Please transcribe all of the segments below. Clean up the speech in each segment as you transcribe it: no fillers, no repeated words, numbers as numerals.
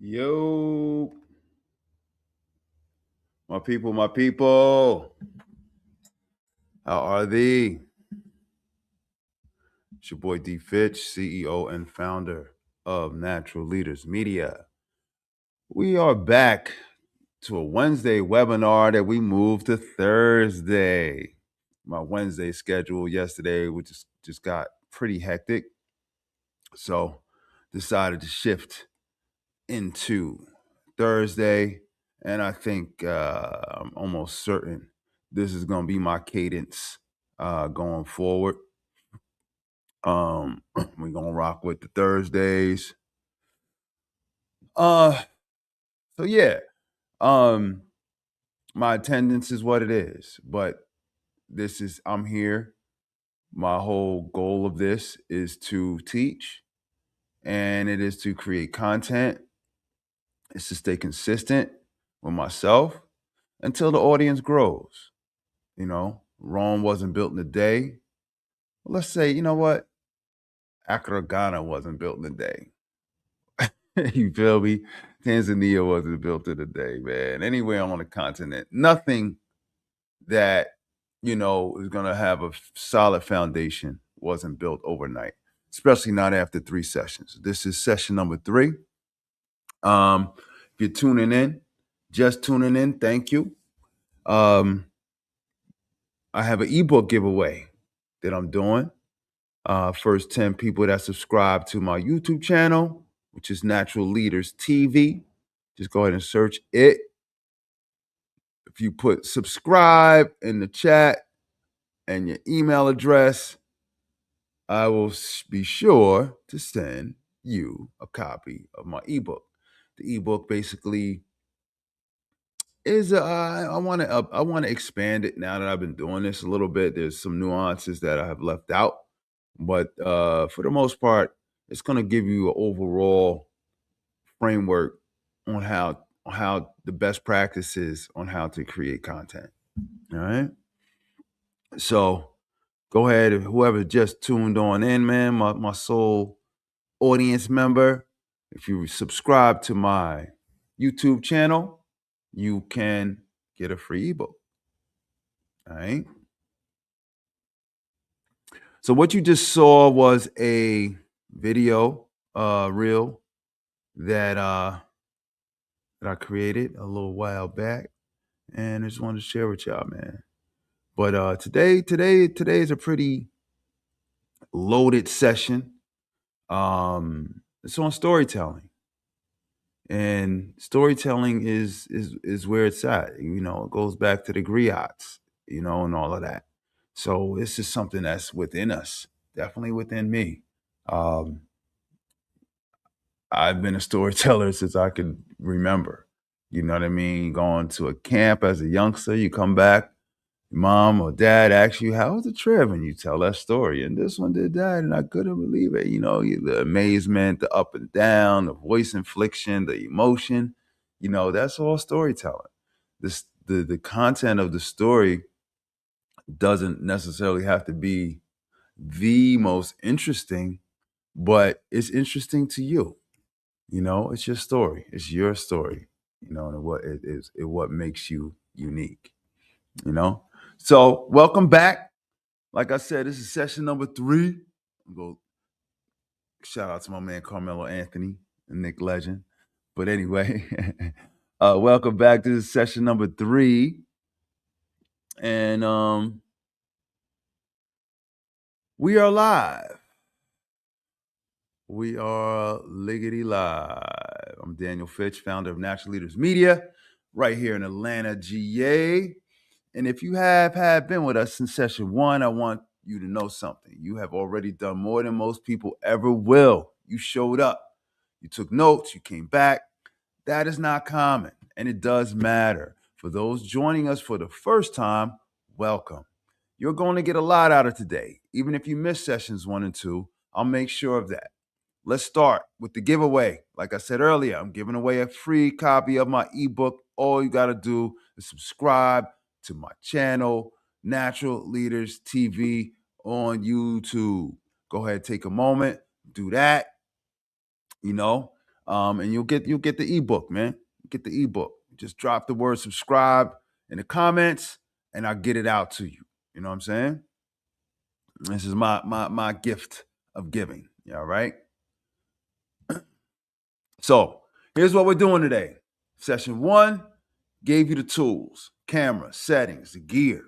Yo, my people, how are thee? It's your boy D Fitch, CEO and founder of Natural Leaders Media. We are back to a Wednesday webinar that we moved to Thursday. My Wednesday schedule yesterday, which just got pretty hectic, so decided to shift into Thursday, and I think I'm almost certain this is going to be my cadence going forward. We're gonna rock with the Thursdays. Uh, so yeah, um, my attendance is what it is, but I'm here. My whole goal of this is to teach, and it is to create content. It's to stay consistent with myself until the audience grows. Rome wasn't built in a day. Let's say, you know what? Accra, Ghana wasn't built in a day. You feel me? Tanzania wasn't built in a day, man. Anywhere on the continent, nothing that, is going to have a solid foundation wasn't built overnight, especially not after 3 sessions. This is session number 3. If you're tuning in, just tuning in, thank you. I have an ebook giveaway that I'm doing. First 10 people that subscribe to my YouTube channel, which is Natural Leaders TV. Just go ahead and search it. If you put subscribe in the chat and your email address, I will be sure to send you a copy of my ebook. The ebook basically is I want to expand it now that I've been doing this a little bit. There's some nuances that I have left out, but for the most part, it's going to give you an overall framework on how the best practices on how to create content. All right. So go ahead, whoever just tuned on in, man, my sole audience member. If you subscribe to my YouTube channel, you can get a free ebook. All right. So what you just saw was a video reel that that I created a little while back, and I just wanted to share with y'all, man. But today is a pretty loaded session. It's on storytelling, and storytelling is where it's at. It goes back to the griots, and all of that. So this is something that's within us, definitely within me. Um, I've been a storyteller since I could remember. You know what I mean? Going to a camp as a youngster, you come back, mom or dad asks you, "How was the trip?" And you tell that story. And this one did that, and I couldn't believe it. The amazement, the up and down, the voice inflection, the emotion. That's all storytelling. The content of the story doesn't necessarily have to be the most interesting, but it's interesting to you. It's your story. It's your story. And what makes you unique. You know. So welcome back. Like I said, this is session number 3. Go shout out to my man Carmelo Anthony and Nick Legend. But anyway, welcome back to this session number 3, and we are live. We are liggity live. I'm Daniel Fitch, founder of Natural Leaders Media, right here in Atlanta, GA. And if you have been with us since session 1, I want you to know something. You have already done more than most people ever will. You showed up. You took notes. You came back. That is not common, and it does matter. For those joining us for the first time, welcome. You're going to get a lot out of today. Even if you missed sessions 1 and 2, I'll make sure of that. Let's start with the giveaway. Like I said earlier, I'm giving away a free copy of my ebook. All you got to do is subscribe to my channel, Natural Leaders TV on YouTube. Go ahead, take a moment, do that. You know, And you'll get the ebook, man. Get the ebook. Just drop the word subscribe in the comments, and I'll get it out to you. You know what I'm saying? This is my gift of giving. Yeah, all right. So here's what we're doing today. Session 1 gave you the tools, camera, settings, the gear.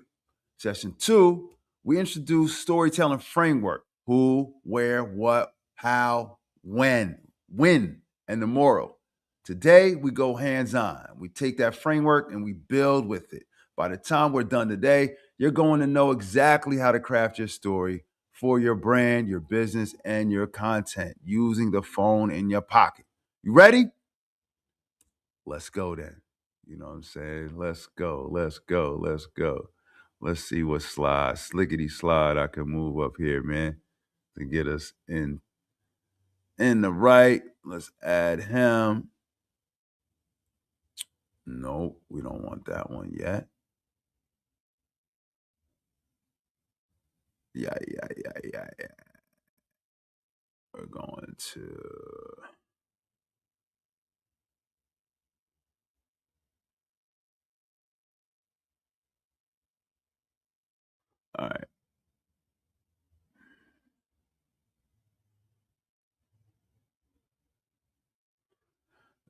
Session 2, we introduced storytelling framework: who, where, what, how, when, and the moral. Today, we go hands-on. We take that framework and we build with it. By the time we're done today, you're going to know exactly how to craft your story for your brand, your business, and your content using the phone in your pocket. You ready? Let's go then. You know what I'm saying? Let's go. Let's go. Let's go. Let's see what slide, slickety slide I can move up here, man, to get us in the right. Let's add him. Nope, we don't want that one yet. Yeah. We're going to all right.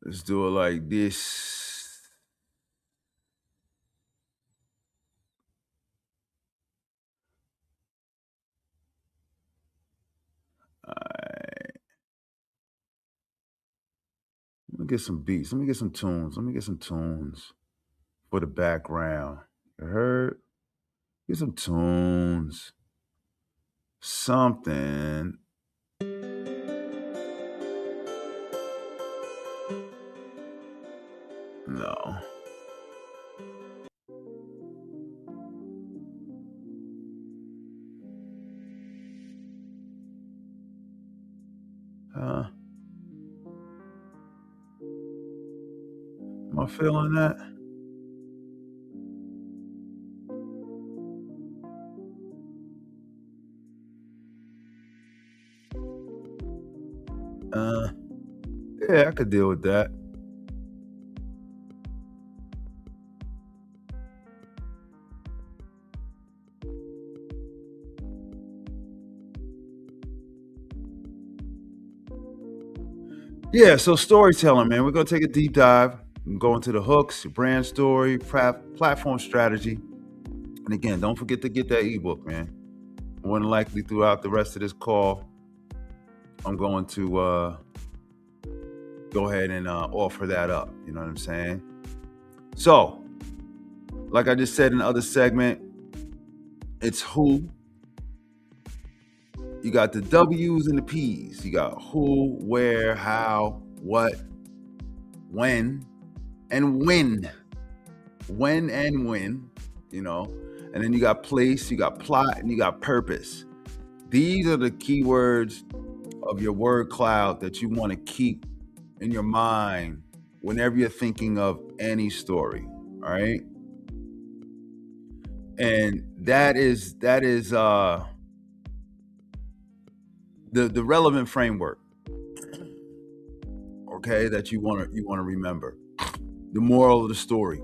Let's do it like this. All right. Let me get some beats. Let me get some tunes. Let me get some tunes for the background. You heard? Get some tunes. Something. No. Am I feeling that? Uh, yeah, I could deal with that. Yeah, so storytelling, man. We're gonna take a deep dive and go into the hooks, your brand story, platform strategy. And again, don't forget to get that ebook, man. More than likely throughout the rest of this call, I'm going to go ahead and offer that up. You know what I'm saying? So, like I just said in the other segment, it's who. You got the W's and the P's. You got who, where, how, what, when, and when. When and when, you know. And then you got place, you got plot, and you got purpose. These are the keywords of your word cloud that you want to keep in your mind whenever you're thinking of any story. All right. And that is the relevant framework, okay, that you want to remember. The moral of the story.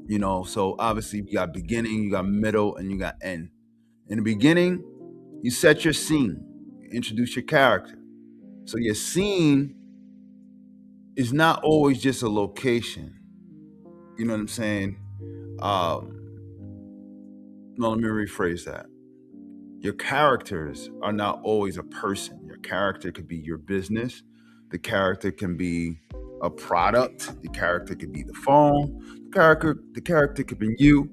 You know, so obviously you got beginning, you got middle, and you got end. In the beginning, you set your scene, you introduce your character. So your scene is not always just a location. You know what I'm saying? No, let me rephrase that. Your characters are not always a person. Your character could be your business. The character can be a product. The character could be the phone. The character could be you.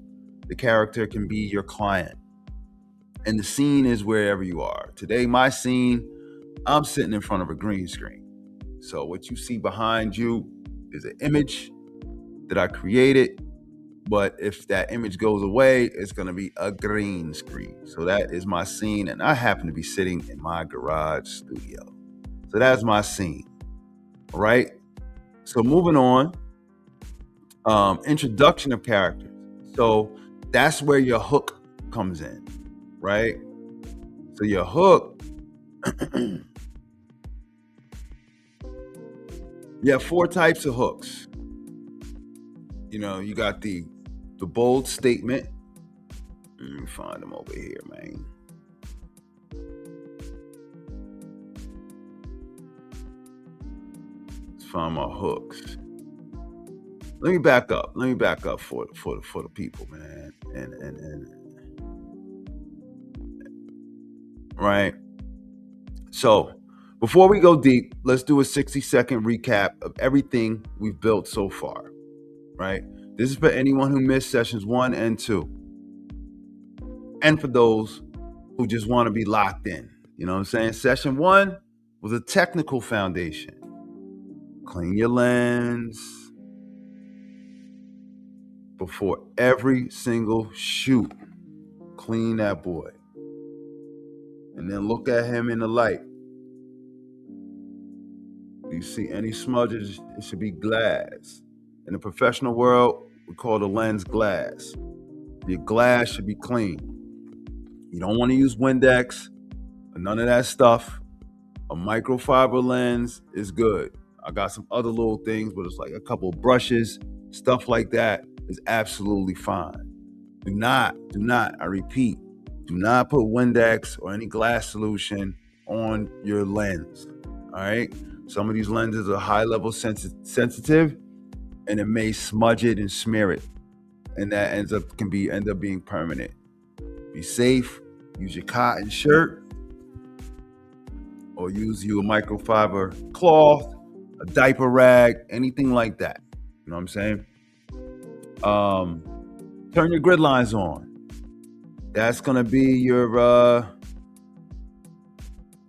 The character can be your client. And the scene is wherever you are. Today, my scene, I'm sitting in front of a green screen. So what you see behind you is an image that I created. But if that image goes away, it's going to be a green screen. So that is my scene. And I happen to be sitting in my garage studio. So that's my scene. All right. So moving on, introduction of characters. So that's where your hook comes in, right? So your hook You have 4 types of hooks. You know, you got the bold statement. Let me find them over here, man. Let's find my hooks. Let me back up. For the people, man. And right. So before we go deep, let's do a 60-second recap of everything we've built so far. Right. This is for anyone who missed sessions 1 and 2. And for those who just want to be locked in. You know what I'm saying? Session 1 was a technical foundation. Clean your lens before every single shoot. Clean that boy. And then look at him in the light. Do you see any smudges? It should be glass. In the professional world, we call the lens glass. Your glass should be clean. You don't want to use Windex or none of that stuff. A microfiber lens is good. I got some other little things, but it's like a couple brushes, stuff like that is absolutely fine. Do not, I repeat, do not put Windex or any glass solution on your lens. All right? Some of these lenses are high level sensitive, and it may smudge it and smear it. And that end up being permanent. Be safe, use your cotton shirt, or use a microfiber cloth, a diaper rag, anything like that. You know what I'm saying? Turn your grid lines on. That's gonna be your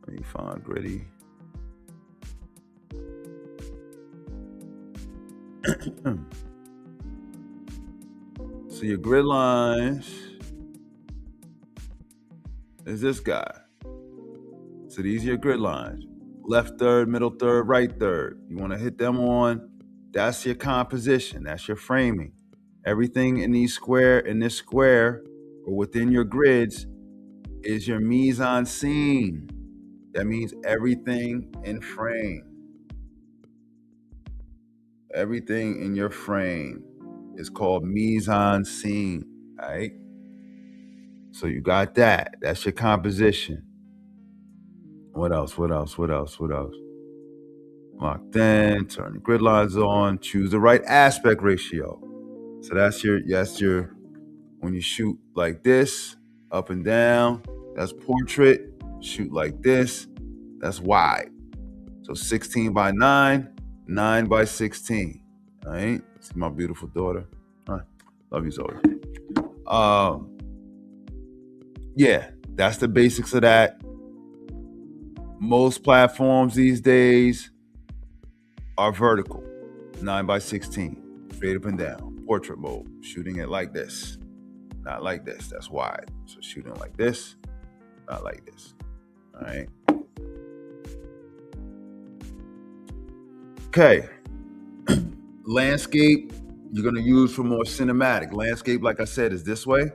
let me find gritty. So your grid lines is this guy. So these are your grid lines. Left third, middle third, right third. You want to hit them on. That's your composition. That's your framing. Everything in this square or within your grids is your mise en scene. That means everything in frame. Everything in your frame is called mise en scene. All right. So you got that. That's your composition. What else? Locked in, turn the grid lines on, choose the right aspect ratio. So that's your, when you shoot like this, up and down, that's portrait. Shoot like this, that's wide. So 16 by 9, 9 by 16. All right. See my beautiful daughter. All right. Love you, Zoe. Yeah, that's the basics of that. Most platforms these days are vertical, 9 by 16, straight up and down, portrait mode, shooting it like this, not like this, that's wide. So shooting like this, not like this, all right? Okay, landscape, you're gonna use for more cinematic. Landscape, like I said, is this way.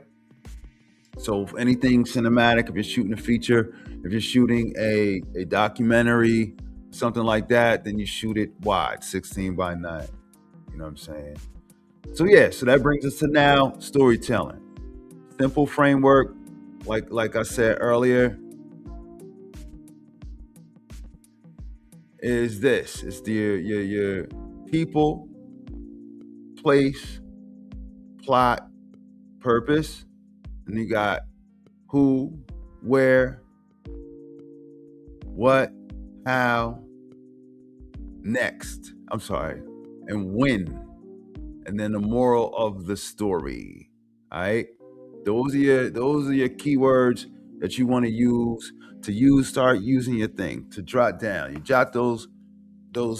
So if anything cinematic, if you're shooting a feature, if you're shooting a documentary, something like that, then you shoot it wide, 16 by 9. You know what I'm saying? So yeah, so that brings us to now storytelling. Simple framework, like I said earlier, is this. It's your people, place, plot, purpose. And you got who, where, what, how, next. I'm sorry. And when. And then the moral of the story. All right. Those are your keywords that you want to use. Start using your thing to jot down. You jot those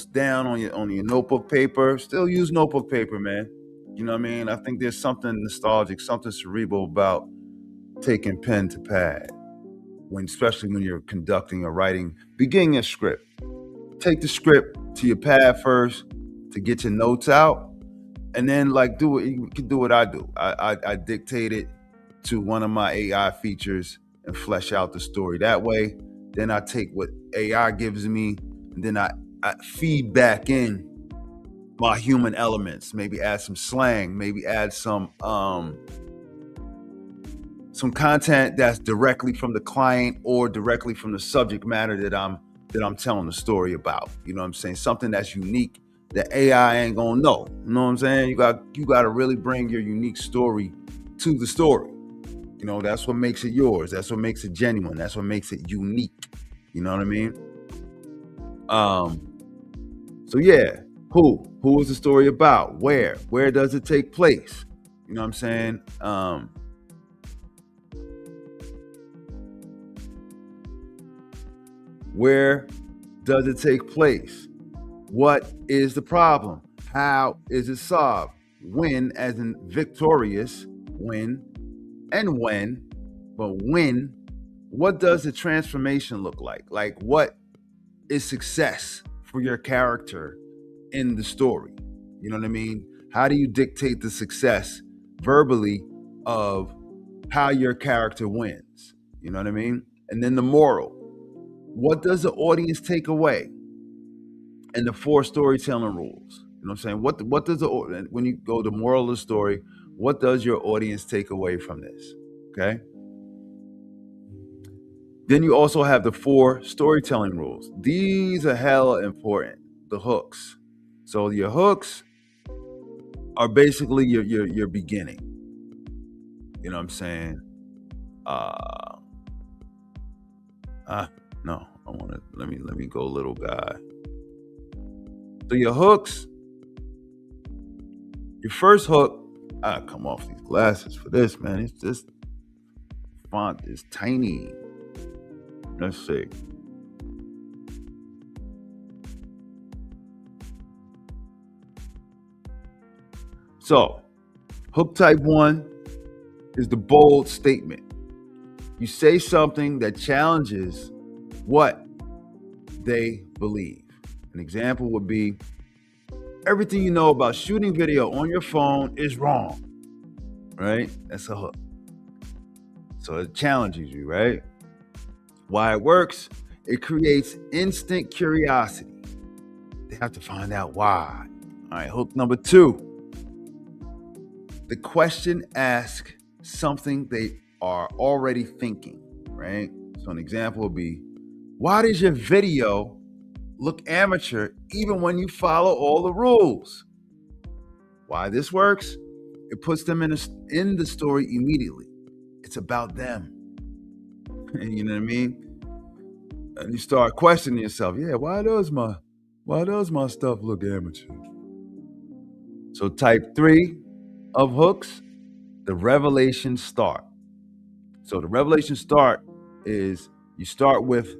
down on your notebook paper. Still use notebook paper, man. You know what I mean? I think there's something nostalgic, something cerebral about taking pen to pad, especially when you're conducting or writing, beginning a script. Take the script to your pad first to get your notes out, and then do it. You can do what I do. I dictate it to one of my AI features and flesh out the story that way. Then I take what AI gives me, and then I feed back in my human elements, maybe add some slang, maybe add some content that's directly from the client or directly from the subject matter that I'm telling the story about. You know what I'm saying? Something that's unique that AI ain't gonna know. You know what I'm saying? You got to really bring your unique story to the story. You know, that's what makes it yours. That's what makes it genuine. That's what makes it unique. You know what I mean? So yeah, who is the story about? Where does it take place? You know what I'm saying? Where does it take place? What is the problem? How is it solved? When, as in victorious, when, and when, but when, what does the transformation look like? Like, what is success for your character in the story? You know what I mean? How do you dictate the success verbally of how your character wins? You know what I mean? And then the moral. What does the audience take away? And the 4 storytelling rules. You know what I'm saying? What does when you go to moral of the story, what does your audience take away from this? Okay? Then you also have the 4 storytelling rules. These are hella important. The hooks. So your hooks are basically your beginning. You know what I'm saying? No, I want to let me go little guy. So your hooks, your first hook, I come off these glasses for this, man. It's just font is tiny. Let's see. So, hook type 1 is the bold statement. You say something that challenges what they believe. An example would be, everything you know about shooting video on your phone is wrong. Right? That's a hook. So it challenges you, right? Why it works? It creates instant curiosity. They have to find out why. All right, hook number 2. The question asks something they are already thinking, right? So an example would be, why does your video look amateur even when you follow all the rules? Why this works? It puts them in the story immediately. It's about them. You know what I mean? And you start questioning yourself. Yeah, why does my stuff look amateur? So type 3 of hooks, the revelation start. So the revelation start is you start with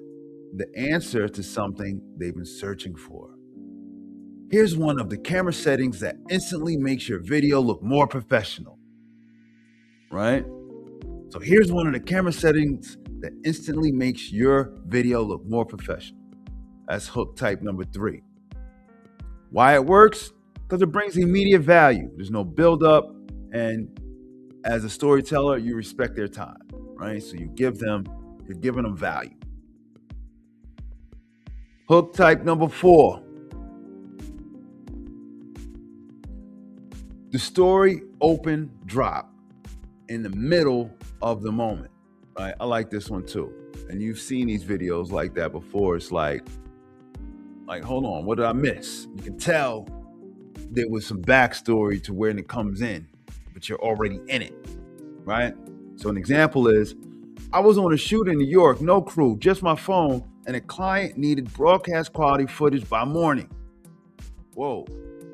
the answer to something they've been searching for. Here's one of the camera settings that instantly makes your video look more professional. Right? So here's one of the camera settings that instantly makes your video look more professional. That's hook type number 3. Why it works? Because it brings immediate value. There's no buildup, and as a storyteller, you respect their time, right? So you're giving them value. Hook type number 4. The story open drop in the middle of the moment. Right? I like this one too. And you've seen these videos like that before. It's like, hold on, what did I miss? You can tell there was some backstory to when it comes in, but you're already in it, right? So an example is, I was on a shoot in New York, no crew, just my phone, and a client needed broadcast quality footage by morning. Whoa,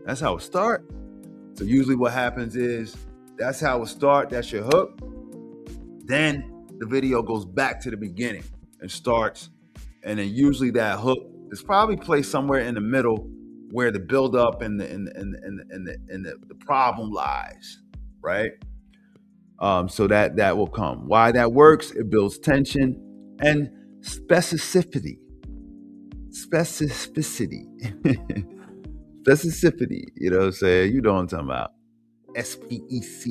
that's how it starts. So usually what happens is, that's how it starts, that's your hook. Then the video goes back to the beginning and starts, and then usually that hook is probably placed somewhere in the middle where the buildup and the problem lies, right? So that will come. Why that works? It builds tension and specificity. Specificity. You know what I'm saying? You know what I'm talking about. Specificity.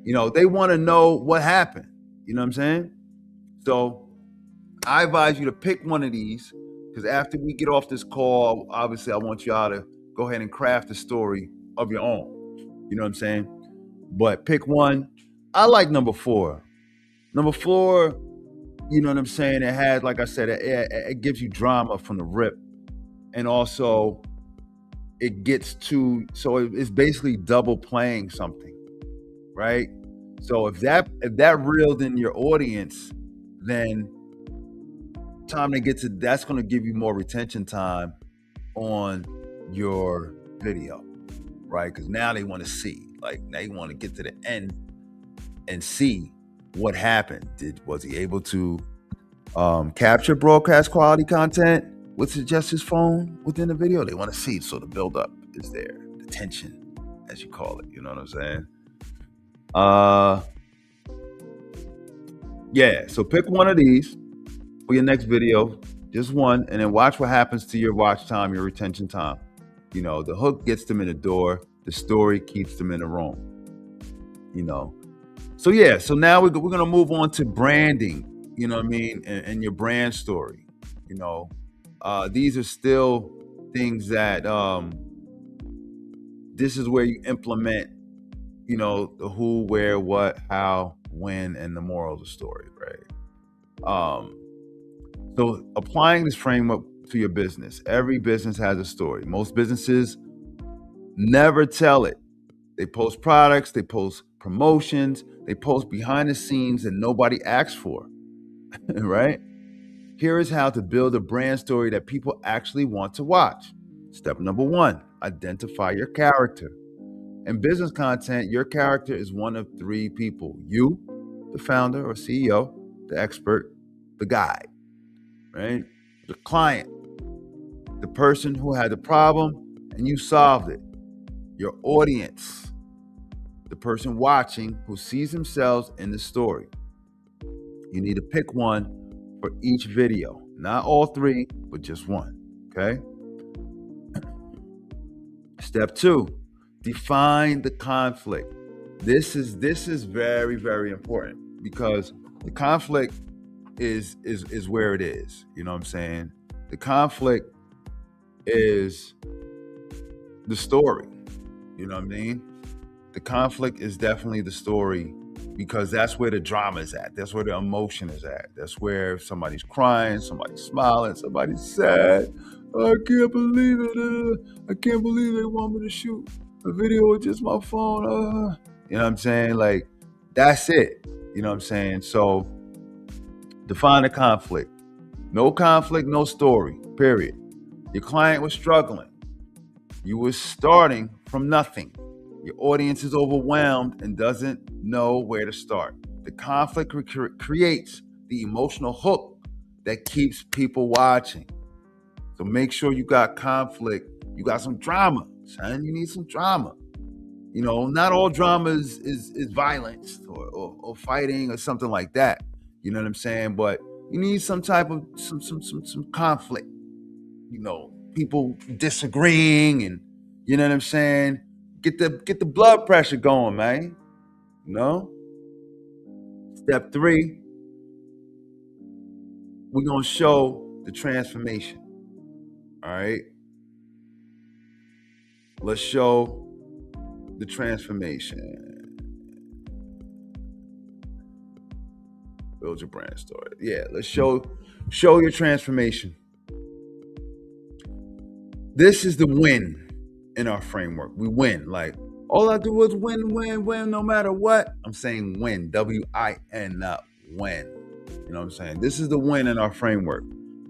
You know, they want to know what happened. You know what I'm saying? So I advise you to pick one of these Because after we get off this call, obviously I want y'all to go ahead and craft a story of your own. You know what I'm saying? But pick one. I like number 4. Number 4, you know what I'm saying? It had, like I said, it gives you drama from the rip. And also it gets to, so it's basically double playing something, right? So if that reeled in your audience, then time to get to, that's going to give you more retention time on your video, right? Because now they want to see, like now you want to get to the end and see what happened. Was he able to capture broadcast quality content with just his phone within the video? They want to see, so the build up is there, the tension, as you call it. You know what I'm saying? Yeah. So pick one of these for your next video, just one, and then watch what happens to your watch time, your retention time. You know, the hook gets them in the door, the story keeps them in the room. You know, so yeah. So now we're gonna move on to branding. You know what I mean, and your brand story. You know, these are still things that this is where you implement. You know, the who, where, what, how, when, and the moral of the story, right? So applying this framework to your business, every business has a story. Most businesses never tell it. They post products, they post promotions, they post behind the scenes that nobody asks for, right? Here is how to build a brand story that people actually want to watch. Step number 1, identify your character. In business content, your character is one of 3 people: you, the founder or CEO, the expert, the guide, right? The client, the person who had the problem and you solved it. Your audience, the person watching who sees themselves in the story. You need to pick one for each video, not all 3, but just one, okay? Step 2, define the conflict. This is very, very important, because the conflict is where it is. You know what I'm saying? The conflict is the story. You know what I mean? The conflict is definitely the story, because that's where the drama is at. That's where the emotion is at. That's where somebody's crying, somebody's smiling, somebody's sad. I can't believe it. I can't believe they want me to shoot a video with just my phone. You know what I'm saying? Like, that's it. You know what I'm saying? So define the conflict. No conflict, no story, period. Your client was struggling. You were starting from nothing. Your audience is overwhelmed and doesn't know where to start. The conflict creates the emotional hook that keeps people watching. So make sure you got conflict. You got some drama, son. You need some drama. You know, not all drama is violence or fighting or something like that. You know what I'm saying? But you need some type of some conflict. You know, people disagreeing, and you know what I'm saying? Get the blood pressure going, man. You know? Step 3, we're gonna show the transformation. All right. Let's show the transformation. Build your brand story. Yeah, let's show your transformation. This is the win in our framework. We win. Like, all I do is win, no matter what. I'm saying win, W-I-N, not win. You know what I'm saying? This is the win in our framework.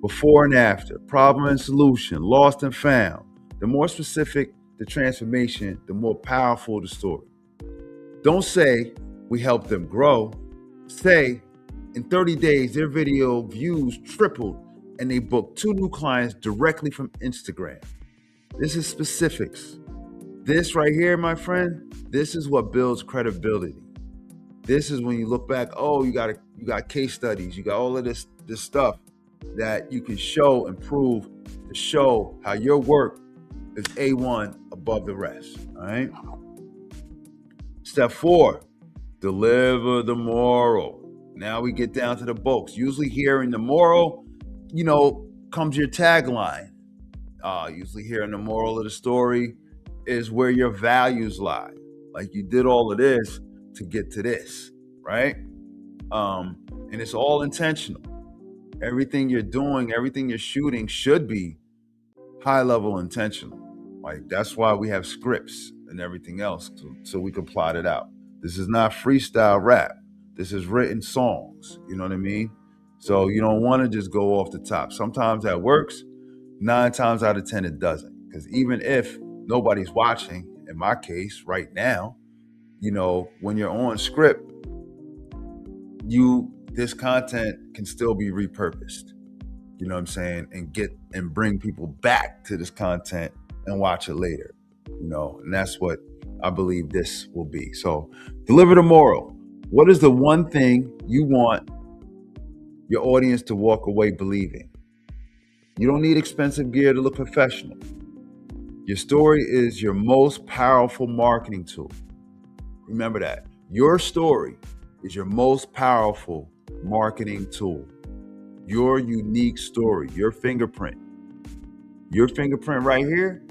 Before and after, problem and solution, lost and found. The more specific the transformation, the more powerful the story. Don't say we helped them grow. Say in 30 days, their video views tripled and they booked 2 new clients directly from Instagram. This is specifics. This right here, my friend, this is what builds credibility. This is when you look back, oh, you got case studies, you got all of this stuff that you can show and prove to show how your work is A1 above the rest. All right. Step 4, deliver the moral. Now we get down to the bolts. Usually here in the moral, you know, comes your tagline. Usually here in the moral of the story is where your values lie. Like you did all of this to get to this, right? And it's all intentional. Everything you're doing, everything you're shooting should be high level intentional. Like that's why we have scripts and everything else so we can plot it out. This is not freestyle rap. This is written songs. You know what I mean? So you don't want to just go off the top. Sometimes that works. 9 times out of 10 it doesn't. Because even if nobody's watching, in my case, right now, when you're on script, this content can still be repurposed. You know what I'm saying? And bring people back to this content and watch it later. And that's what I believe this will be. So deliver the moral. What is the one thing you want your audience to walk away believing? You don't need expensive gear to look professional. Your story is your most powerful marketing tool. Remember that. Your story is your most powerful marketing tool. Your unique story, your fingerprint. Your fingerprint right here,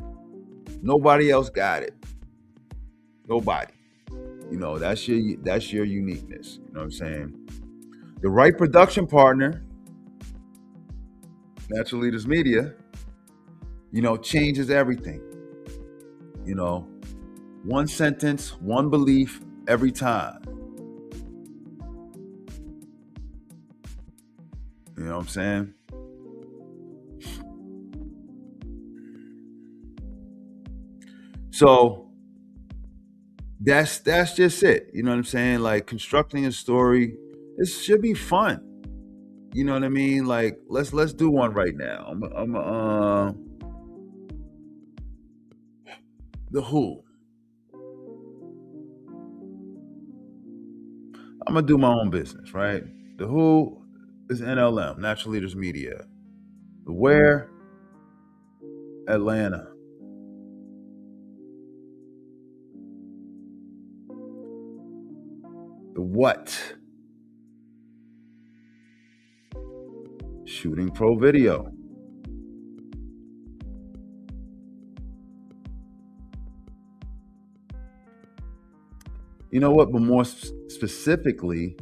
nobody else got it. Nobody. That's your uniqueness. You know what I'm saying? The right production partner, Natural Leaders Media, changes everything. One sentence, one belief every time. You know what I'm saying? So that's just it. You know what I'm saying? Like constructing a story, it should be fun. You know what I mean? Like let's do one right now. The Who. I'm gonna do my own business, right? The Who is NLM, Natural Leaders Media. The Where, Atlanta. The What, Shooting Pro Video. You know what? But more specifically,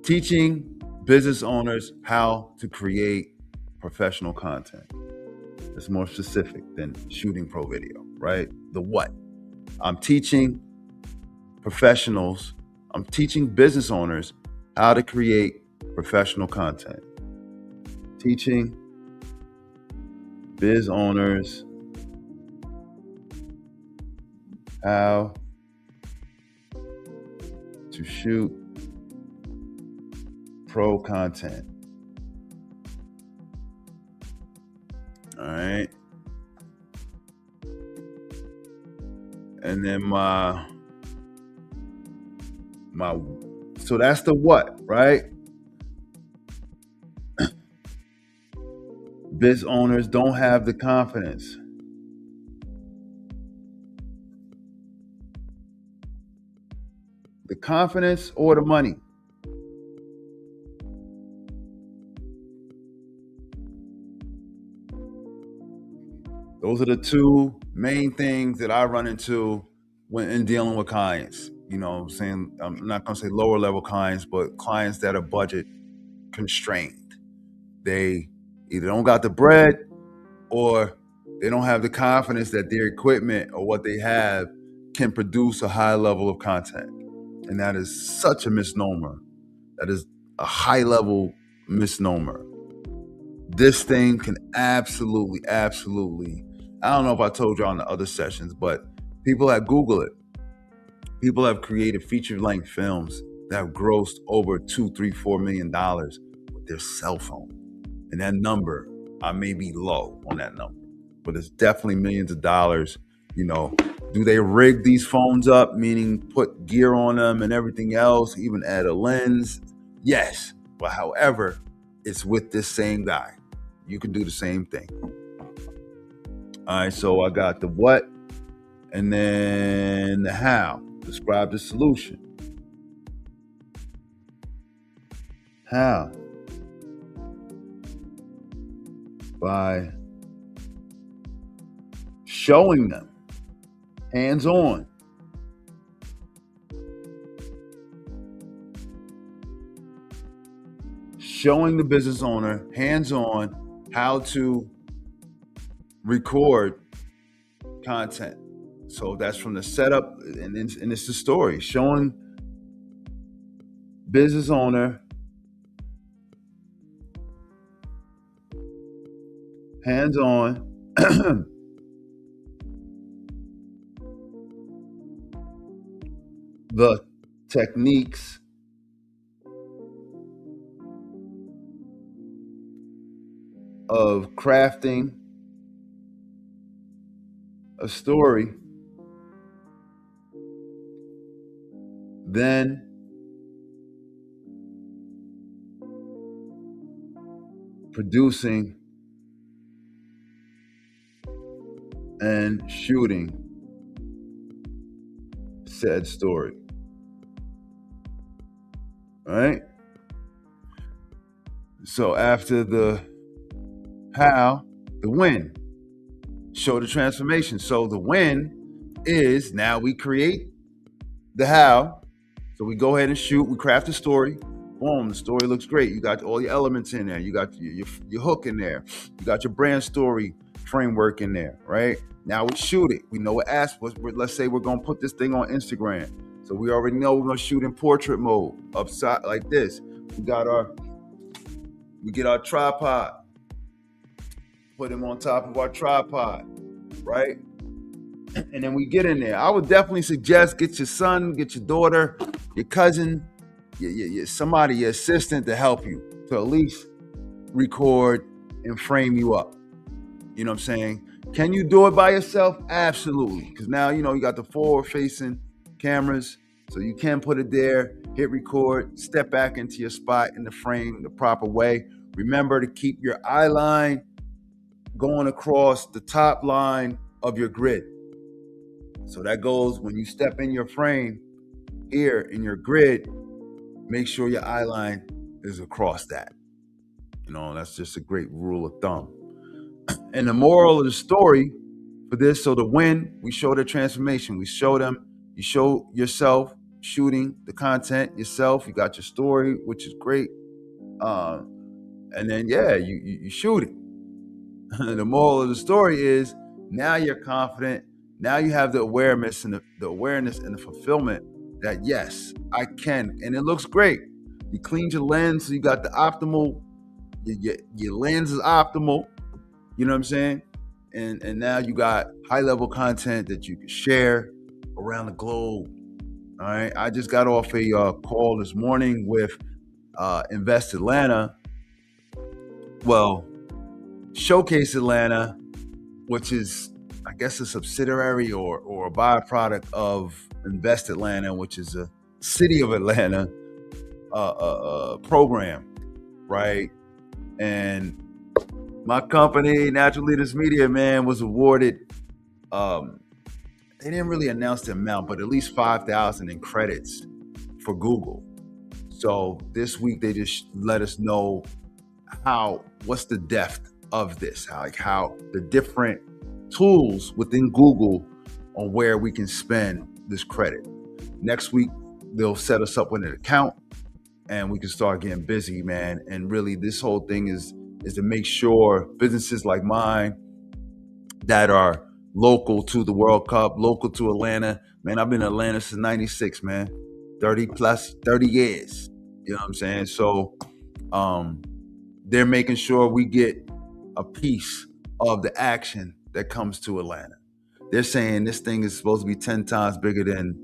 teaching business owners how to create professional content. It's more specific than Shooting Pro Video, right? The what? I'm teaching professionals, I'm teaching business owners how to create professional content. Teaching biz owners how to shoot pro content. All right. And then so that's the what, right? Biz owners don't have the confidence. The confidence or the money? Those are the two main things that I run into when in dealing with clients. I'm saying, I'm not going to say lower level clients, but clients that are budget constrained. They either don't got the bread or they don't have the confidence that their equipment or what they have can produce a high level of content. And that is such a misnomer. That is a high level misnomer. This thing can absolutely, I don't know if I told you on the other sessions, but people that Google it, people have created feature-length films that have grossed over $2, $3, $4 million with their cell phone. And that number, I may be low on that number, but it's definitely millions of dollars. Do they rig these phones up, meaning put gear on them and everything else, even add a lens? Yes. But however, it's with this same guy. You can do the same thing. All right, so I got the what, and then the how. Describe the solution. How? By showing them hands on. Showing the business owner hands on how to record content. So that's from the setup, and it's the story. Showing business owner hands on the techniques of crafting a story, then producing and shooting said story. All right? So after the how, the when. Show the transformation. So the when is now we create the how. So we go ahead and shoot, we craft the story. Boom, the story looks great. You got all your elements in there. You got your hook in there. You got your brand story framework in there, right? Now we shoot it. We know what let's say we're gonna put this thing on Instagram. So we already know we're gonna shoot in portrait mode, upside like this. We get our tripod, put him on top of our tripod, right? And then we get in there. I would definitely suggest get your son, get your daughter, your cousin, somebody, your assistant to help you to at least record and frame you up. You know what I'm saying? Can you do it by yourself? Absolutely. Because now, you got the forward-facing cameras, so you can put it there, hit record, step back into your spot in the frame the proper way. Remember to keep your eye line going across the top line of your grid. So that goes when you step in your frame here in your grid, make sure your eye line is across that. That's just a great rule of thumb. And the moral of the story for this, so the when, we show the transformation. We show them, you show yourself shooting the content yourself. You got your story, which is great. And then, you shoot it. The moral of the story is now you're confident. Now you have the awareness and the awareness and the fulfillment that, yes, I can. And it looks great. You cleaned your lens, so you got the optimal, your lens is optimal. You know what I'm saying? And now you got high-level content that you can share around the globe. All right. I just got off a call this morning with Invest Atlanta. Well, Showcase Atlanta, which is, I guess, a subsidiary or a byproduct of Invest Atlanta, which is a City of Atlanta program, right? And my company, Natural Leaders Media, man, was awarded, they didn't really announce the amount, but at least 5,000 in credits for Google. So this week they just let us know what's the depth of this, how the different tools within Google on where we can spend this credit. Next week, they'll set us up with an account and we can start getting busy, man. And really this whole thing is to make sure businesses like mine that are local to the World Cup, local to Atlanta, man, I've been in Atlanta since 96, man, 30 years, you know what I'm saying? So they're making sure we get a piece of the action that comes to Atlanta. They're saying this thing is supposed to be 10 times bigger than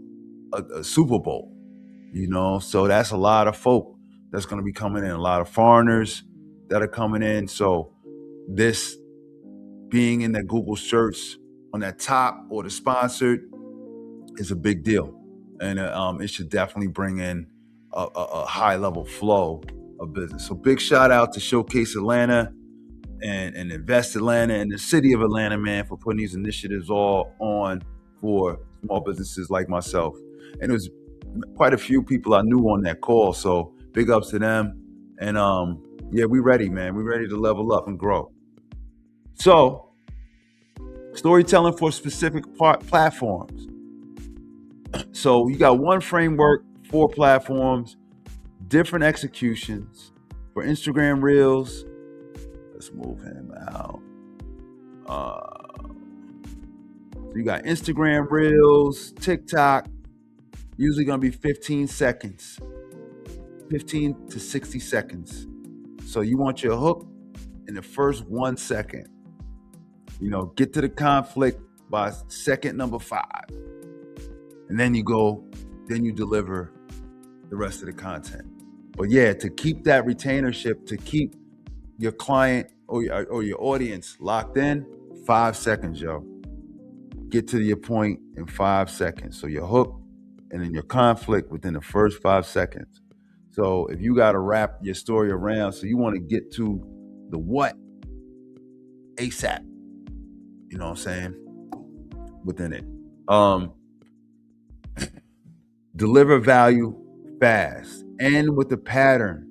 a Super Bowl, so that's a lot of folk that's going to be coming in, a lot of foreigners that are coming in. So this being in that Google search on that top or the sponsored is a big deal. And it should definitely bring in a high level flow of business. So big shout out to Showcase Atlanta and Invest Atlanta and the City of Atlanta, man, for putting these initiatives all on for small businesses like myself. And it was quite a few people I knew on that call. So big ups to them. And yeah, we ready, man. We ready to level up and grow. So, storytelling for specific platforms. So, you got one framework, 4 platforms, different executions. For Instagram Reels, let's move him out. So you got Instagram Reels, TikTok, usually gonna be 15 seconds, 15 to 60 seconds. So you want your hook in the first 1 second. Get to the conflict by second number 5. And then you deliver the rest of the content. But yeah, to keep that retainership, to keep your client or your audience locked in, 5 seconds, yo. Get to your point in 5 seconds. So your hook and then your conflict within the first 5 seconds. So if you got to wrap your story around, so you want to get to the what ASAP, you know what I'm saying, within it. Deliver value fast, end with a pattern,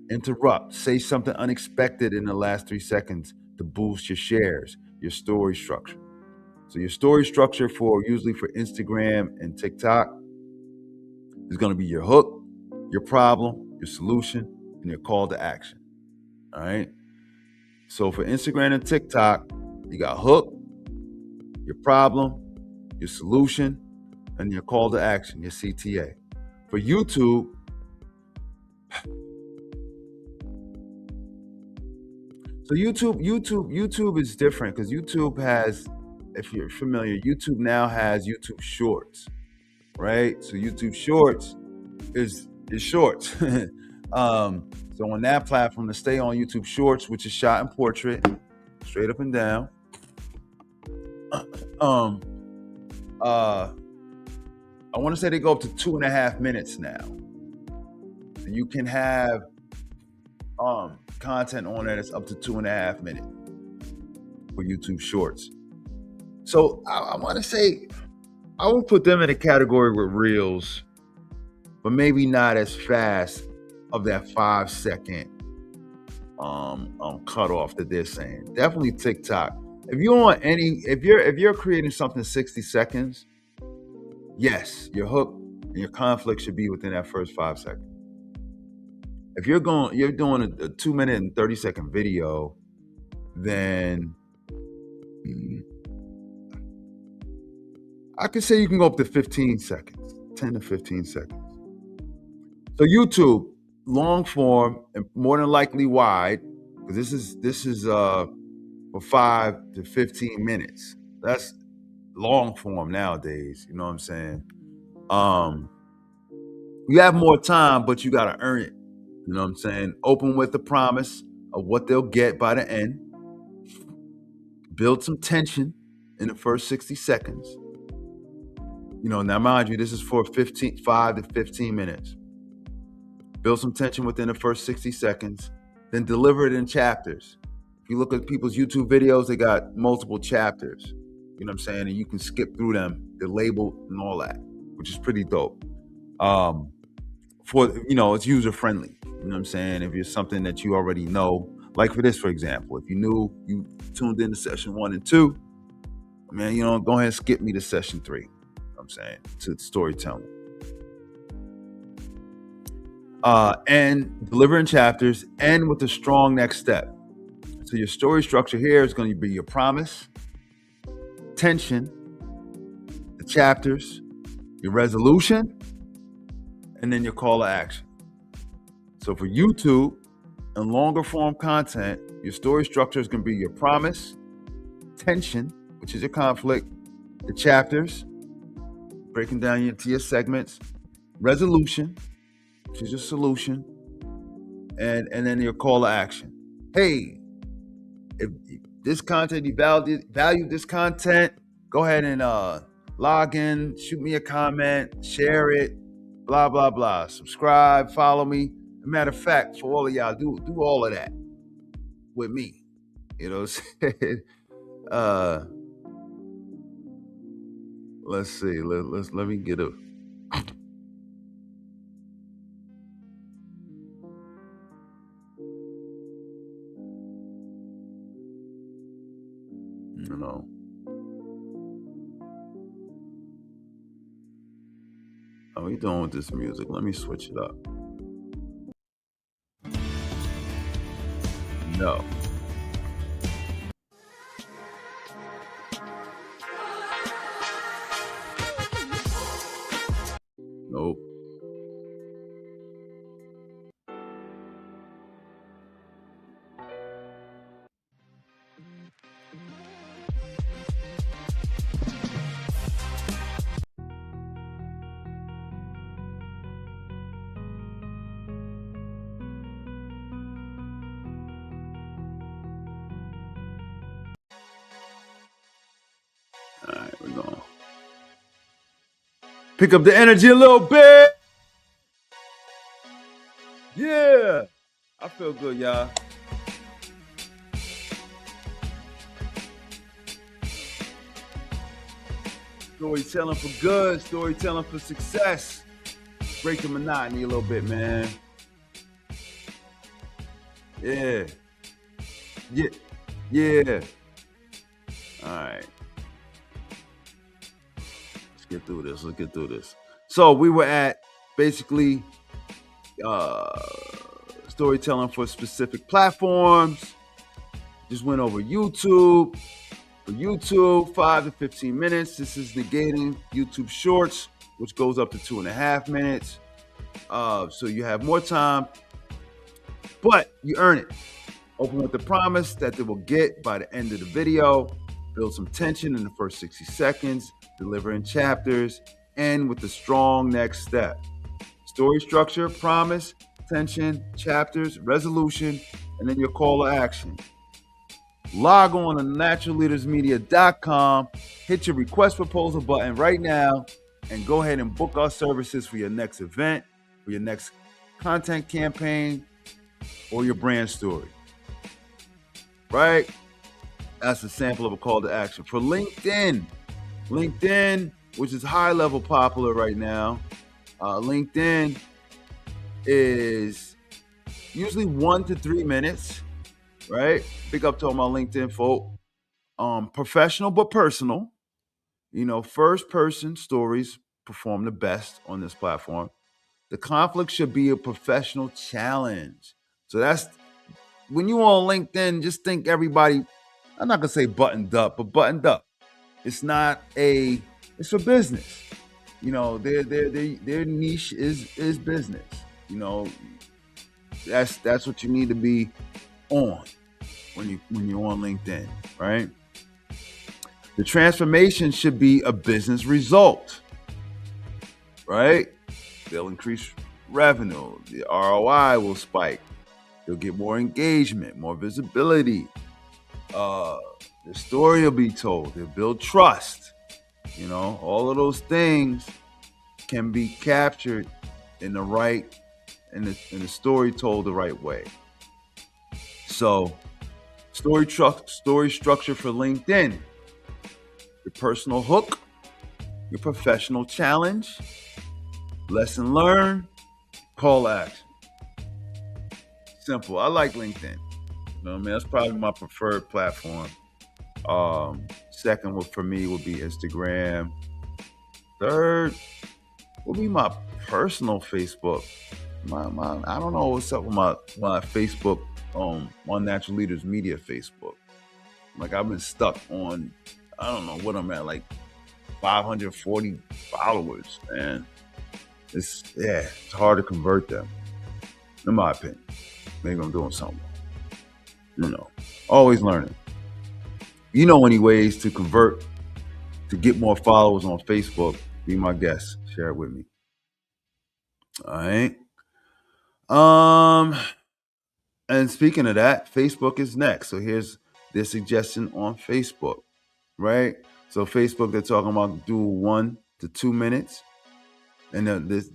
interrupt, say something unexpected in the last 3 seconds to boost your shares, your story structure. So your story structure usually for Instagram and TikTok is going to be your hook, your problem, your solution, and your call to action. All right. So for Instagram and TikTok, you got hook, your problem, your solution, and your call to action, your CTA. For YouTube, so YouTube is different because YouTube has, if you're familiar, YouTube now has YouTube Shorts, right? So YouTube Shorts is shorts. So on that platform, to stay on YouTube Shorts, which is shot in portrait, straight up and down. I want to say they go up to 2.5 minutes now. And you can have content on there that's up to 2.5 minutes for YouTube Shorts. So I want to say I would put them in a category with Reels, but maybe not as fast of that 5 second cutoff that they're saying. Definitely TikTok. If you're creating something 60 seconds, yes, your hook and your conflict should be within that first 5 seconds. If you're doing a 2-minute and 30-second video, then I could say you can go up to 15 seconds, 10 to 15 seconds. So YouTube, long form and more than likely wide, because this is for 5 to 15 minutes. That's long form nowadays. You know what I'm saying? You have more time, but you gotta earn it. You know what I'm saying? Open with the promise of what they'll get by the end. Build some tension in the first 60 seconds. Now mind you, this is for 5 to 15 minutes. Build some tension within the first 60 seconds, then deliver it in chapters. If you look at people's YouTube videos, they got multiple chapters. You know what I'm saying? And you can skip through them. They're labeled and all that, which is pretty dope. It's user friendly. You know what I'm saying? If it's something that you already know, like for this, for example, if you tuned into session 1 and 2, man, go ahead and skip me to session 3. You know what I'm saying? To storytelling. And deliver in chapters, end with a strong next step. So your story structure here is going to be your promise, tension, the chapters, your resolution, and then your call to action. So for YouTube and longer form content, your story structure is going to be your promise, tension, which is your conflict, the chapters, breaking down into your segments, resolution, which is your solution, and then your call to action. Hey, if this content, you value this content, go ahead and log in, shoot me a comment, share it, blah, blah, blah. Subscribe, follow me. As a matter of fact, for all of y'all, do all of that with me. You know what I'm saying? Let's see. Let me get a... Oh, what you doing with this music? Let me switch it up. No. Nope. All right, we're going. Pick up the energy a little bit. Yeah. I feel good, y'all. Storytelling for good, storytelling for success. Break the monotony a little bit, man. Yeah. Yeah. Yeah. All right. Let's get through this. Let's get through this. So we were at basically storytelling for specific platforms. Just went over YouTube. For YouTube, 5 to 15 minutes. This is negating YouTube Shorts, which goes up to 2.5 minutes. So you have more time, but you earn it. Open with the promise that they will get by the end of the video. Build some tension in the first 60 seconds. Deliver in chapters. End with a strong next step. Story structure, promise, tension, chapters, resolution, and then your call to action. Log on to naturalleadersmedia.com, hit your request proposal button right now, and go ahead and book our services for your next event, for your next content campaign, or your brand story. Right? That's a sample of a call to action. For LinkedIn, which is high level popular right now, LinkedIn is usually 1 to 3 minutes. Right? Big up to all my LinkedIn folk. Professional but personal. First person stories perform the best on this platform. The conflict should be a professional challenge. So that's when you on LinkedIn, just think everybody, I'm not gonna say buttoned up, but buttoned up. It's for business. Their niche is business. That's what you need to be on when you're on LinkedIn, right? The transformation should be a business result, right? They'll increase revenue, the ROI will spike, they'll get more engagement, more visibility, the story will be told, they'll build trust. All of those things can be captured in the story told the right way. So story structure for LinkedIn: your personal hook, your professional challenge, lesson learned, call to action. Simple. I like LinkedIn. That's probably my preferred platform. Second for me would be Instagram. Third would be my personal Facebook. I don't know what's up with my Facebook on Natural Leaders Media Facebook. Like I've been stuck on, I don't know what I'm at, like 540 followers, man. It's hard to convert them, in my opinion. Maybe I'm doing something. Always learning. Any ways to convert, to get more followers on Facebook, be my guest. Share it with me. All right. And speaking of that, Facebook is next. So here's their suggestion on Facebook, right? So Facebook, they're talking about do 1 to 2 minutes, and it's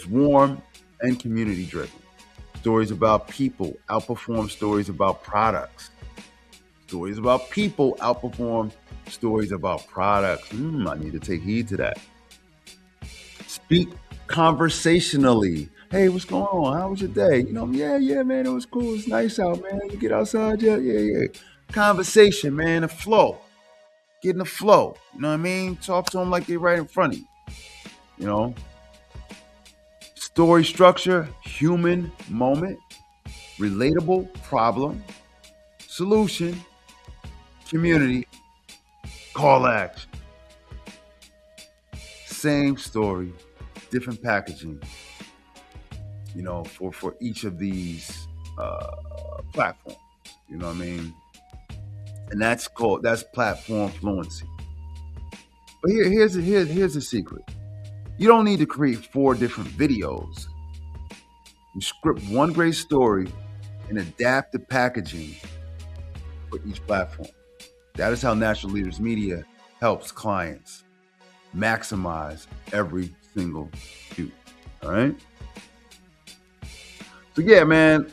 warm and community driven. Stories about people outperform stories about products. Stories about people outperform stories about products. I need to take heed to that. Speak conversationally. Hey, what's going on? How was your day? Yeah, man, it was cool. It's nice out, man. You get outside, yeah. Conversation, man, a flow. Get in the flow. You know what I mean? Talk to them like they're right in front of you. You know, story structure, human moment, relatable problem, solution, community, call to action. Same story, different packaging, you know, for each of these platforms. You know what I mean? And that's platform fluency. But here's the secret. You don't need to create 4 different videos. You script one great story and adapt the packaging for each platform. That is how Natural Leaders Media helps clients maximize every single shoot. All right. So yeah, man,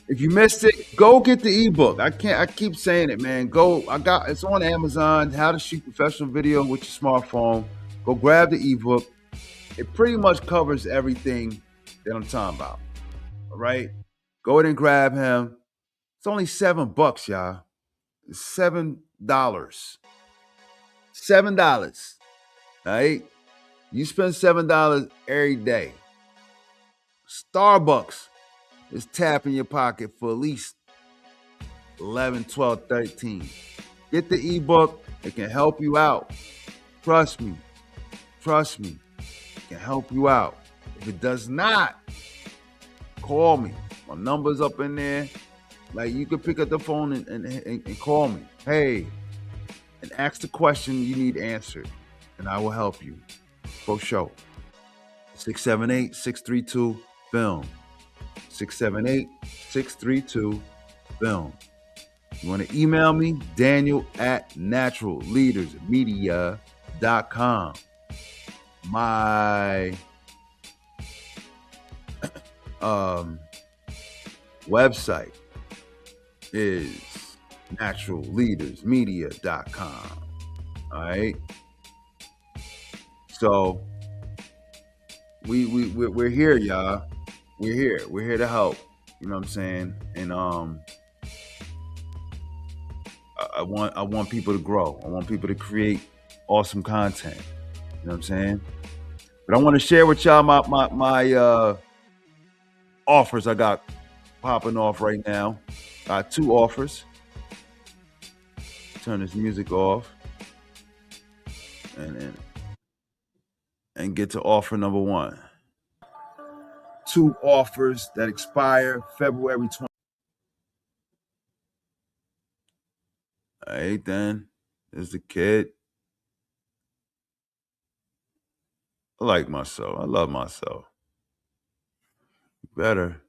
if you missed it, go get the ebook. I keep saying it, man. It's on Amazon, How to Shoot Professional Video with Your Smartphone. Go grab the ebook. It pretty much covers everything that I'm talking about. All right. Go ahead and grab him. It's only $7, y'all. It's $7. $7. All right. You spend $7 every day. Starbucks is tapping your pocket for at least 11, 12, 13. Get the ebook. It can help you out. Trust me. It can help you out. If it does not, call me. My number's up in there. Like, you can pick up the phone and call me. Hey, and ask the question you need answered, and I will help you. For sure. 678-632-FILM. 678-632-FILM. You want to email me? Daniel@naturalleadersmedia.com. My website is naturalleadersmedia.com. All right. So we're here, y'all. We're here to help. You know what I'm saying? And I want people to grow. I want people to create awesome content. You know what I'm saying? But I want to share with y'all my offers I got popping off right now. I got 2 offers. Turn this music off and get to offer number 1. 2 offers that expire February 20. All right, then. There's the kid. I like myself. I love myself. Better.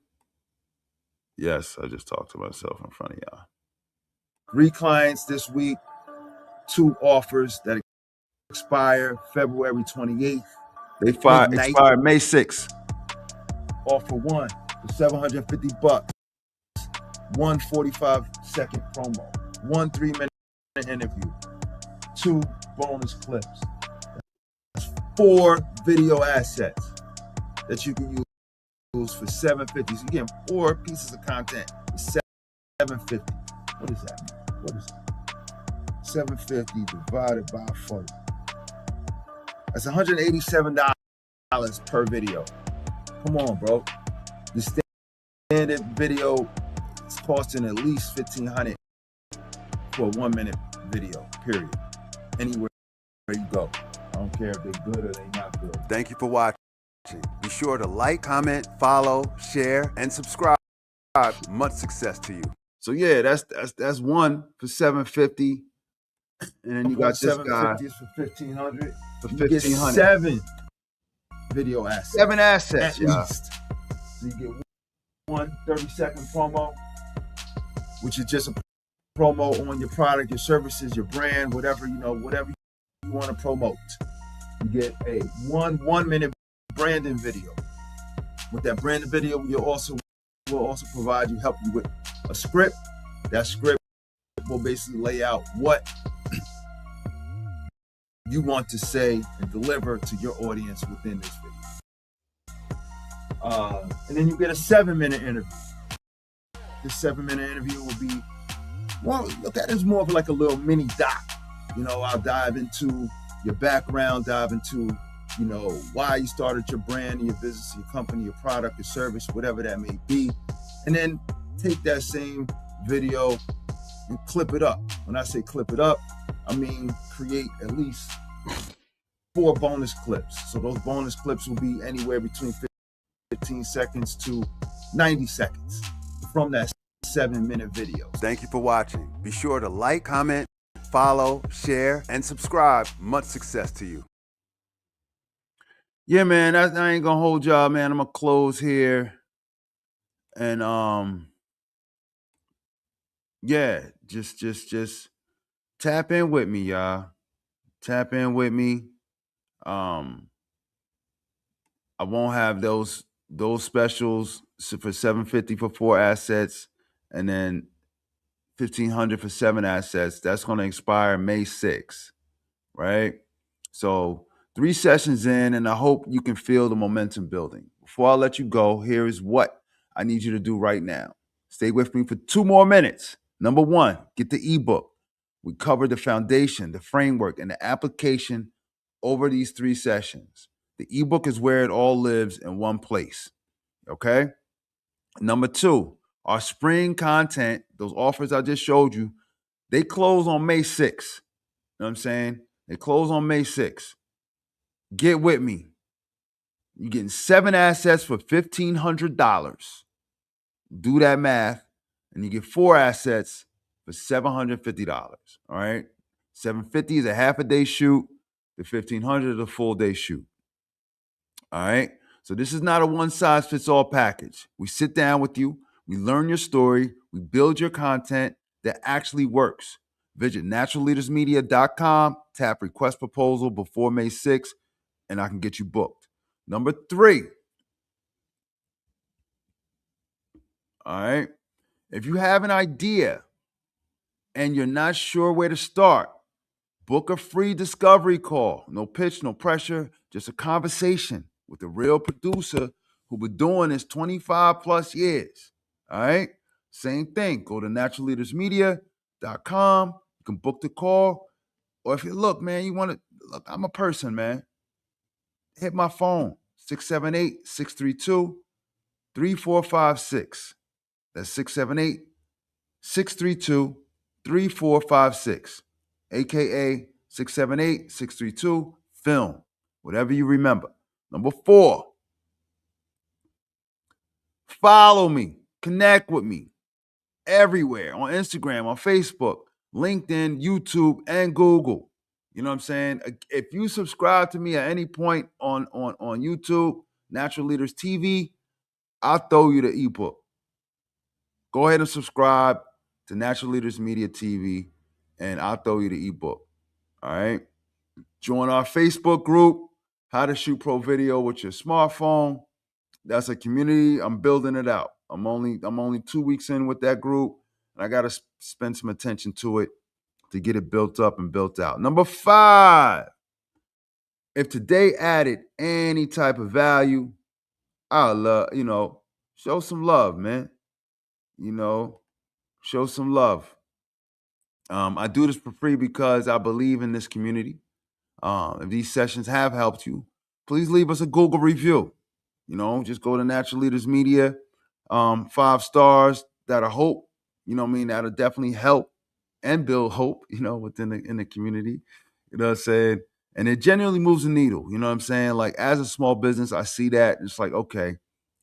Yes, I just talked to myself in front of y'all. 3 clients this week. 2 offers that expire February 28th. They expire May 6th. Offer 1 for $750. 1 45-second promo. 1 3-minute interview. 2 bonus clips. That's 4 video assets that you can use for $750. So you get 4 pieces of content for $750. What is that? What is that? $750 divided by 4. That's $187 per video. Come on, bro. The standard video is costing at least $1,500 for a 1-minute video, period. Anywhere you go. I don't care if they're good or they're not good. Thank you for watching. Be sure to like, comment, follow, share, and subscribe. Much success to you. So yeah, that's 1 for $750. And then you got this guy for $1,500. For $1,500. You get 7 video assets. 7 assets, at least. So you get 1 30-second promo, which is just a promo on your product, your services, your brand, whatever you want to promote. You get a 1-minute branding video. With that branding video, we'll also help you with a script. That script will basically lay out what you want to say and deliver to your audience within this video. And then you get a 7-minute interview. This 7-minute interview will be, well, look at it as more of like a little mini doc. I'll dive into your background, dive into why you started your brand, your business, your company, your product, your service, whatever that may be. And then take that same video and clip it up. When I say clip it up, I mean create at least 4 bonus clips. So those bonus clips will be anywhere between 15 seconds to 90 seconds from that 7-minute video. Thank you for watching. Be sure to like, comment, follow, share, and subscribe. Much success to you. Yeah, man, I ain't gonna hold y'all, man. I'm gonna close here. And yeah, just tap in with me, y'all. Tap in with me. I won't have those specials for $750 for 4 assets, and then $1,500 for 7 assets. That's going to expire May 6th, right? So 3 sessions in, and I hope you can feel the momentum building. Before I let you go, here is what I need you to do right now. Stay with me for 2 more minutes. Number 1, get the ebook. We covered the foundation, the framework, and the application over these 3 sessions. The ebook is where it all lives in one place, okay? Number 2, our spring content, those offers I just showed you, they close on May 6th. You know what I'm saying? They close on May 6th. Get with me. You're getting 7 assets for $1,500. Do that math, and you get 4 assets for $750. All right? $750 is a half a day shoot. The $1,500 is a full day shoot. All right? So this is not a one-size-fits-all package. We sit down with you, we learn your story, we build your content that actually works. Visit naturalleadersmedia.com, tap request proposal before May 6th, and I can get you booked. Number 3. All right? If you have an idea and you're not sure where to start, book a free discovery call. No pitch, no pressure, just a conversation with a real producer who been doing this 25 plus years. All right? Same thing. Go to naturalleadersmedia.com. You can book the call. Or if you look, man, you want to look, I'm a person, man. Hit my phone, 678-632-3456. That's 678-632-3456. AKA 678-632-FILM. Whatever you remember. Number 4, follow me. Connect with me everywhere on Instagram, on Facebook, LinkedIn, YouTube, and Google. You know what I'm saying? If you subscribe to me at any point on YouTube, Natural Leaders TV, I'll throw you the ebook. Go ahead and subscribe to Natural Leaders Media TV, and I'll throw you the ebook. All right? Join our Facebook group, How to Shoot Pro Video with Your Smartphone. That's a community. I'm building it out. I'm only 2 weeks in with that group, and I got to spend some attention to it to get it built up and built out. Number 5, if today added any type of value, I love, show some love, man. Show some love. I do this for free because I believe in this community. If these sessions have helped you, please leave us a Google review. Just go to Natural Leaders Media, 5 stars. That'll hope, that'll definitely help and build hope, within in the community. You know what I'm saying? And it genuinely moves the needle. You know what I'm saying? Like, as a small business, I see that. It's like, okay,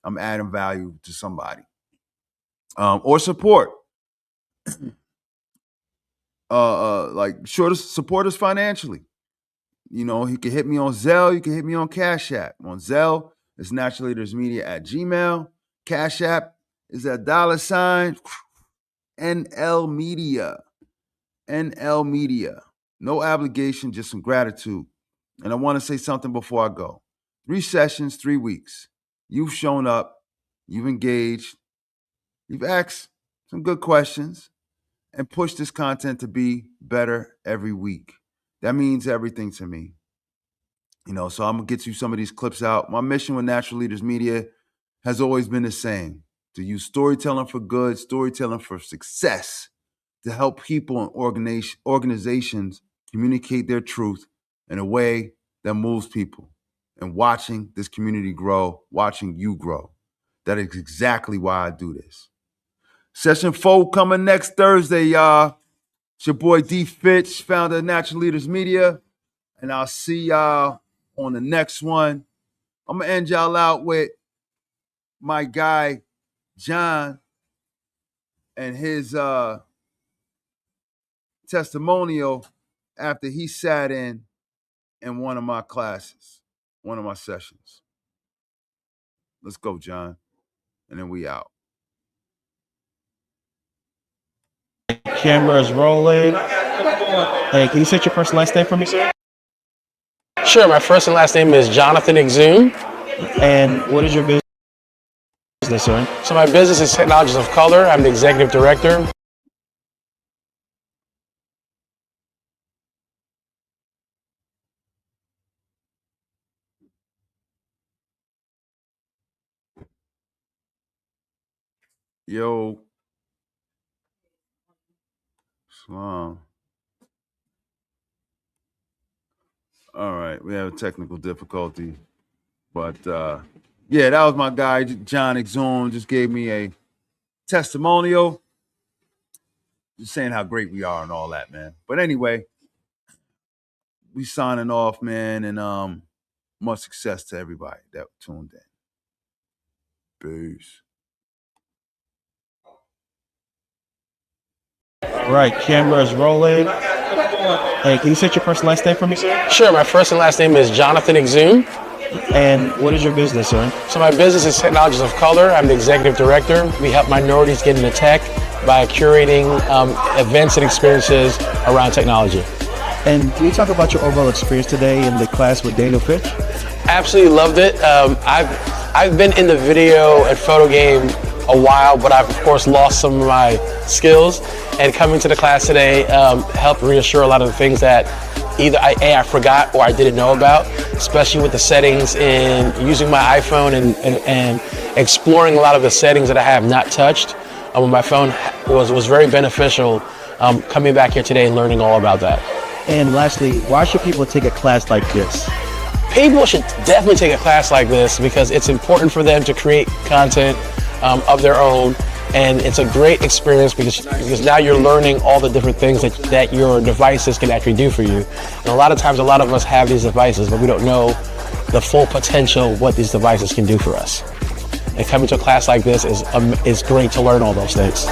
I'm adding value to somebody. Or support. Sure to support us financially. You can hit me on Zelle. You can hit me on Cash App. On Zelle, it's naturalleadersmedia@gmail. Cash App is at $ NL Media. NL Media. No obligation, just some gratitude. And I want to say something before I go. 3 sessions, 3 weeks. You've shown up. You've engaged. You've asked some good questions and pushed this content to be better every week. That means everything to me. So I'm going to get you some of these clips out. My mission with Natural Leaders Media has always been the same: to use storytelling for good, storytelling for success, to help people and organizations communicate their truth in a way that moves people. and watching this community grow, watching you grow. That is exactly why I do this. Session 4 coming next Thursday, y'all. It's your boy D. Fitch, founder of Natural Leaders Media. And I'll see y'all on the next one. I'm going to end y'all out with my guy, John, and his testimonial after he sat in one of my classes, one of my sessions. Let's go, John. And then we out. Camera is rolling. Hey, can you set your first and last name for me, sir? Sure, my first and last name is Jonathan Exum. And what is your business, sir? So my business is Technologies of Color. I'm the executive director. Yo. Shalom. All right, we have a technical difficulty. But yeah, that was my guy, John Exum, just gave me a testimonial. Just saying how great we are and all that, man. But anyway, we signing off, man, and much success to everybody that tuned in. Peace. Right, camera is rolling. Hey, can you set your first and last name for me, sir? Sure, my first and last name is Jonathan Exum. And what is your business, sir? So my business is Technologies of Color. I'm the executive director. We help minorities get into tech by curating events and experiences around technology. And can you talk about your overall experience today in the class with Daniel Fitch? Absolutely loved it. I've been in the video and photo game a while, but I've of course lost some of my skills. And coming to the class today helped reassure a lot of the things that either I forgot or I didn't know about, especially with the settings in using my iPhone and exploring a lot of the settings that I have not touched on my phone was very beneficial coming back here today and learning all about that. And lastly, why should people take a class like this? People should definitely take a class like this because it's important for them to create content of their own. And it's a great experience because now you're learning all the different things that your devices can actually do for you. And a lot of times, a lot of us have these devices, but we don't know the full potential of what these devices can do for us. And coming to a class like this is great to learn all those things.